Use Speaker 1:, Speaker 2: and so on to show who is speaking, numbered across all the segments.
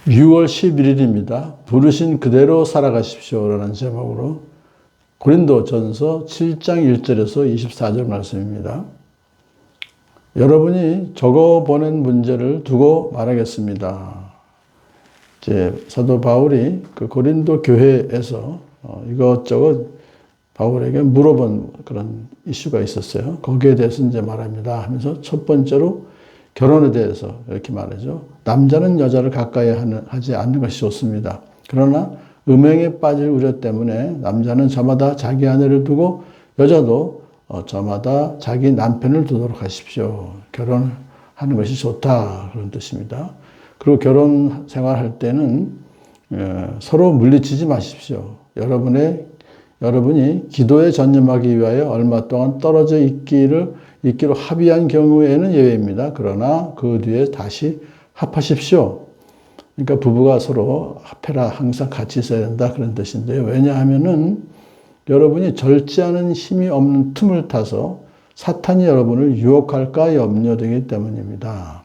Speaker 1: 6월 11일입니다. 부르신 그대로 살아가십시오라는 제목으로 고린도전서 7장 1절에서 24절 말씀입니다. 여러분이 적어보낸 문제를 두고 말하겠습니다. 이제 사도 바울이 그 고린도 교회에서 이것저것 바울에게 물어본 그런 이슈가 있었어요. 거기에 대해서 이제 말합니다 하면서 첫 번째로 결혼에 대해서 이렇게 말하죠. 남자는 여자를 가까이 하지 않는 것이 좋습니다. 그러나 음행에 빠질 우려 때문에 남자는 저마다 자기 아내를 두고 여자도 저마다 자기 남편을 두도록 하십시오. 결혼하는 것이 좋다 그런 뜻입니다. 그리고 결혼 생활할 때는 서로 물리치지 마십시오. 여러분이 기도에 전념하기 위하여 얼마 동안 떨어져 있기로 합의한 경우에는 예외입니다. 그러나 그 뒤에 다시 합하십시오. 그러니까 부부가 서로 합해라, 항상 같이 있어야 된다 그런 뜻인데요. 왜냐하면은 여러분이 절제하는 힘이 없는 틈을 타서 사탄이 여러분을 유혹할까 염려되기 때문입니다.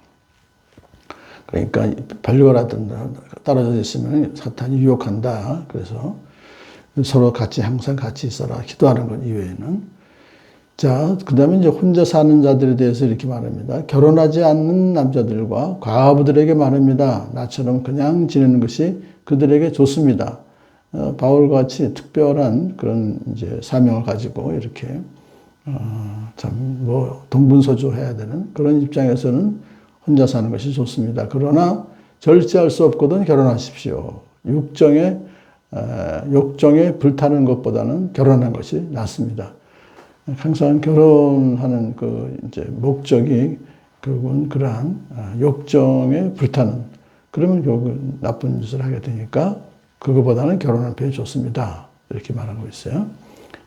Speaker 1: 그러니까 발교라든가 떨어져 있으면 사탄이 유혹한다. 그래서 서로 같이 항상 같이 있어라. 기도하는 것 이외에는. 자, 그 다음에 이제 혼자 사는 자들에 대해서 이렇게 말합니다. 결혼하지 않는 남자들과 과부들에게 말합니다. 나처럼 그냥 지내는 것이 그들에게 좋습니다. 바울과 같이 특별한 그런 이제 사명을 가지고 이렇게, 동분서주해야 되는 그런 입장에서는 혼자 사는 것이 좋습니다. 그러나 절제할 수 없거든 결혼하십시오. 욕정에 불타는 것보다는 결혼하는 것이 낫습니다. 항상 결혼하는 이제 목적이 결국은 그러한 욕정에 불타는, 그러면 나쁜 짓을 하게 되니까 그거보다는 결혼하는 편이 좋습니다. 이렇게 말하고 있어요.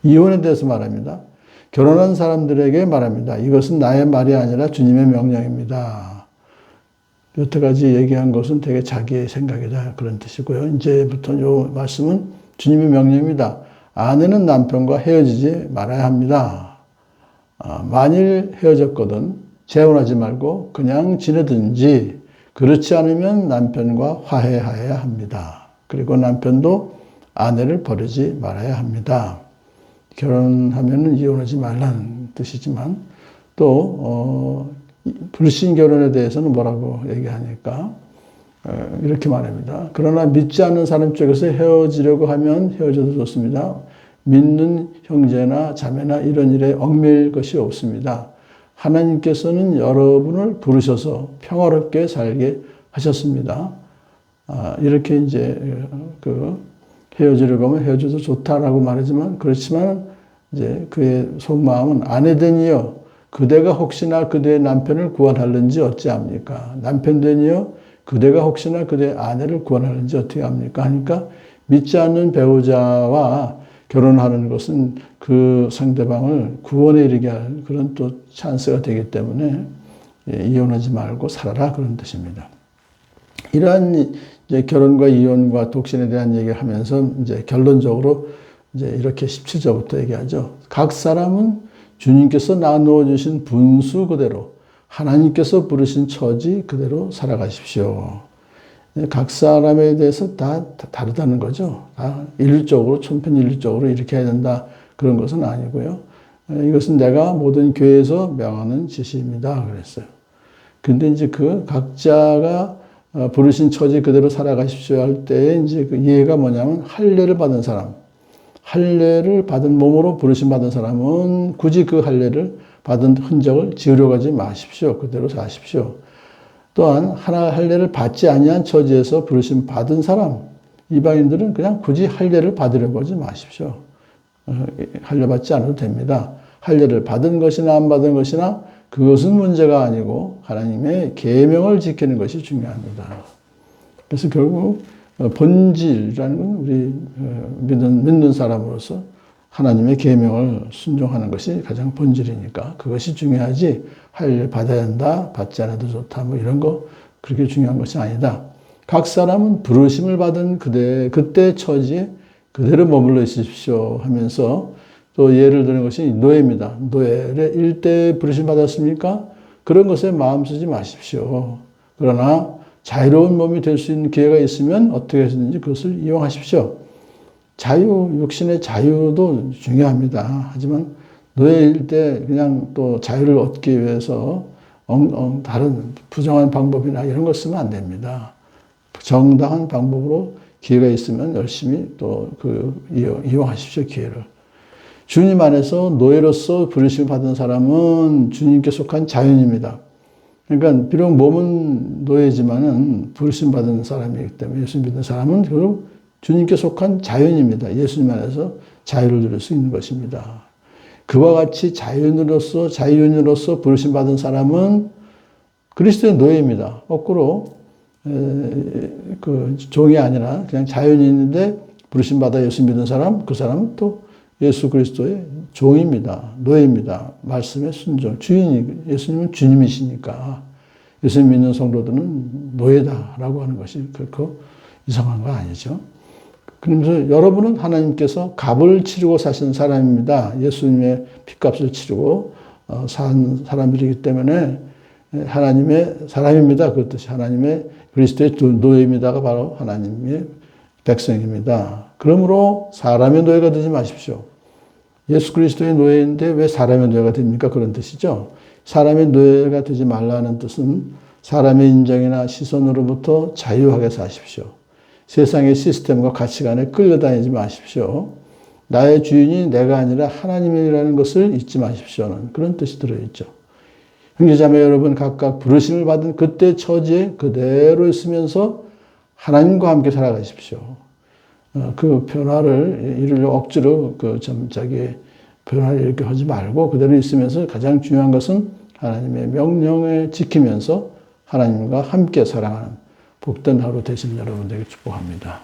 Speaker 1: 이혼에 대해서 말합니다. 결혼한 사람들에게 말합니다. 이것은 나의 말이 아니라 주님의 명령입니다. 여태까지 얘기한 것은 되게 자기의 생각이다 그런 뜻이고요. 이제부터 이 말씀은 주님의 명령입니다. 아내는 남편과 헤어지지 말아야 합니다. 만일 헤어졌거든 재혼하지 말고 그냥 지내든지, 그렇지 않으면 남편과 화해해야 합니다. 그리고 남편도 아내를 버리지 말아야 합니다. 결혼하면 이혼하지 말라는 뜻이지만 또 불신 결혼에 대해서는 뭐라고 얘기하니까 이렇게 말합니다. 그러나 믿지 않는 사람 쪽에서 헤어지려고 하면 헤어져도 좋습니다. 믿는 형제나 자매나 이런 일에 얽매일 것이 없습니다. 하나님께서는 여러분을 부르셔서 평화롭게 살게 하셨습니다. 이렇게 이제 헤어지려고 하면 헤어져도 좋다라고 말하지만, 그렇지만 이제 그의 속마음은 아내 되니여 그대가 혹시나 그대의 남편을 구원하는지 어찌합니까? 남편 되니여 그대가 혹시나 그대의 아내를 구원하는지 어떻게 합니까? 하니까 믿지 않는 배우자와 결혼하는 것은 그 상대방을 구원에 이르게 할 그런 또 찬스가 되기 때문에 이혼하지 말고 살아라 그런 뜻입니다. 이러한 이제 결혼과 이혼과 독신에 대한 얘기를 하면서 이제 결론적으로 이제 이렇게 17절부터 얘기하죠. 각 사람은 주님께서 나누어 주신 분수 그대로 하나님께서 부르신 처지 그대로 살아가십시오. 각 사람에 대해서 다 다르다는 거죠. 다 일률적으로, 천편일률적으로 이렇게 해야 된다 그런 것은 아니고요. 이것은 내가 모든 교회에서 명하는 지시입니다. 그랬어요. 근데 이제 그 각자가 부르신 처지 그대로 살아가십시오 할 때에 이제 그 이해가 뭐냐면, 할례를 받은 사람, 할례를 받은 몸으로 부르심 받은 사람은 굳이 그 할례를 받은 흔적을 지우려 하지 마십시오. 그대로 사십시오. 또한 하나 할례를 받지 아니한 처지에서 부르심 받은 사람, 이방인들은 그냥 굳이 할례를 받으려고 하지 마십시오. 할례 받지 않아도 됩니다. 할례를 받은 것이나 안 받은 것이나 그것은 문제가 아니고 하나님의 계명을 지키는 것이 중요합니다. 그래서 결국 본질이라는 건 우리 믿는 사람으로서 하나님의 계명을 순종하는 것이 가장 본질이니까 그것이 중요하지, 할례를 받아야 한다, 받지 않아도 좋다, 뭐 이런 거 그렇게 중요한 것이 아니다. 각 사람은 부르심을 받은 그때의 처지에 그대로 머물러 있으십시오 하면서 또 예를 드는 것이 노예입니다. 노예를 일대 부르심 받았습니까? 그런 것에 마음 쓰지 마십시오. 그러나 자유로운 몸이 될 수 있는 기회가 있으면 어떻게 해서든지 그것을 이용하십시오. 육신의 자유도 중요합니다. 하지만 노예일 때 그냥 또 자유를 얻기 위해서 다른 부정한 방법이나 이런 걸 쓰면 안 됩니다. 정당한 방법으로 기회가 있으면 열심히 또 이용하십시오, 기회를. 주님 안에서 노예로서 부르심을 받은 사람은 주님께 속한 자연입니다. 그러니까 비록 몸은 노예지만은 부르심 받은 사람이기 때문에 예수 믿는 사람은 결국 주님께 속한 자연입니다. 예수님 안에서 자유를 누릴 수 있는 것입니다. 그와 같이 자유인으로서 부르심 받은 사람은 그리스도의 노예입니다. 거꾸로 종이 아니라 그냥 자연인인데 부르심 받아 예수 믿는 사람, 그 사람은 또 예수 그리스도의 종입니다. 노예입니다. 말씀의 순종. 예수님은 주님이시니까 예수님 믿는 성도들은 노예다라고 하는 것이 결코 이상한 거 아니죠. 그러면서 여러분은 하나님께서 값을 치르고 사신 사람입니다. 예수님의 핏값을 치르고 산 사람들이기 때문에 하나님의 사람입니다. 그 뜻이 하나님의 그리스도의 노예입니다가 바로 하나님의 백성입니다. 그러므로 사람의 노예가 되지 마십시오. 예수 그리스도의 노예인데 왜 사람의 노예가 됩니까? 그런 뜻이죠. 사람의 노예가 되지 말라는 뜻은 사람의 인정이나 시선으로부터 자유하게 사십시오. 세상의 시스템과 가치관에 끌려다니지 마십시오. 나의 주인이 내가 아니라 하나님이라는 것을 잊지 마십시오는 그런 뜻이 들어있죠. 형제자매 여러분 각각 부르심을 받은 그때 처지에 그대로 있으면서 하나님과 함께 살아가십시오. 그 변화를 이루려고 억지로 자기 변화를 이렇게 하지 말고 그대로 있으면서 가장 중요한 것은 하나님의 명령을 지키면서 하나님과 함께 살아가는 복된 하루 되시는 여러분들에게 축복합니다.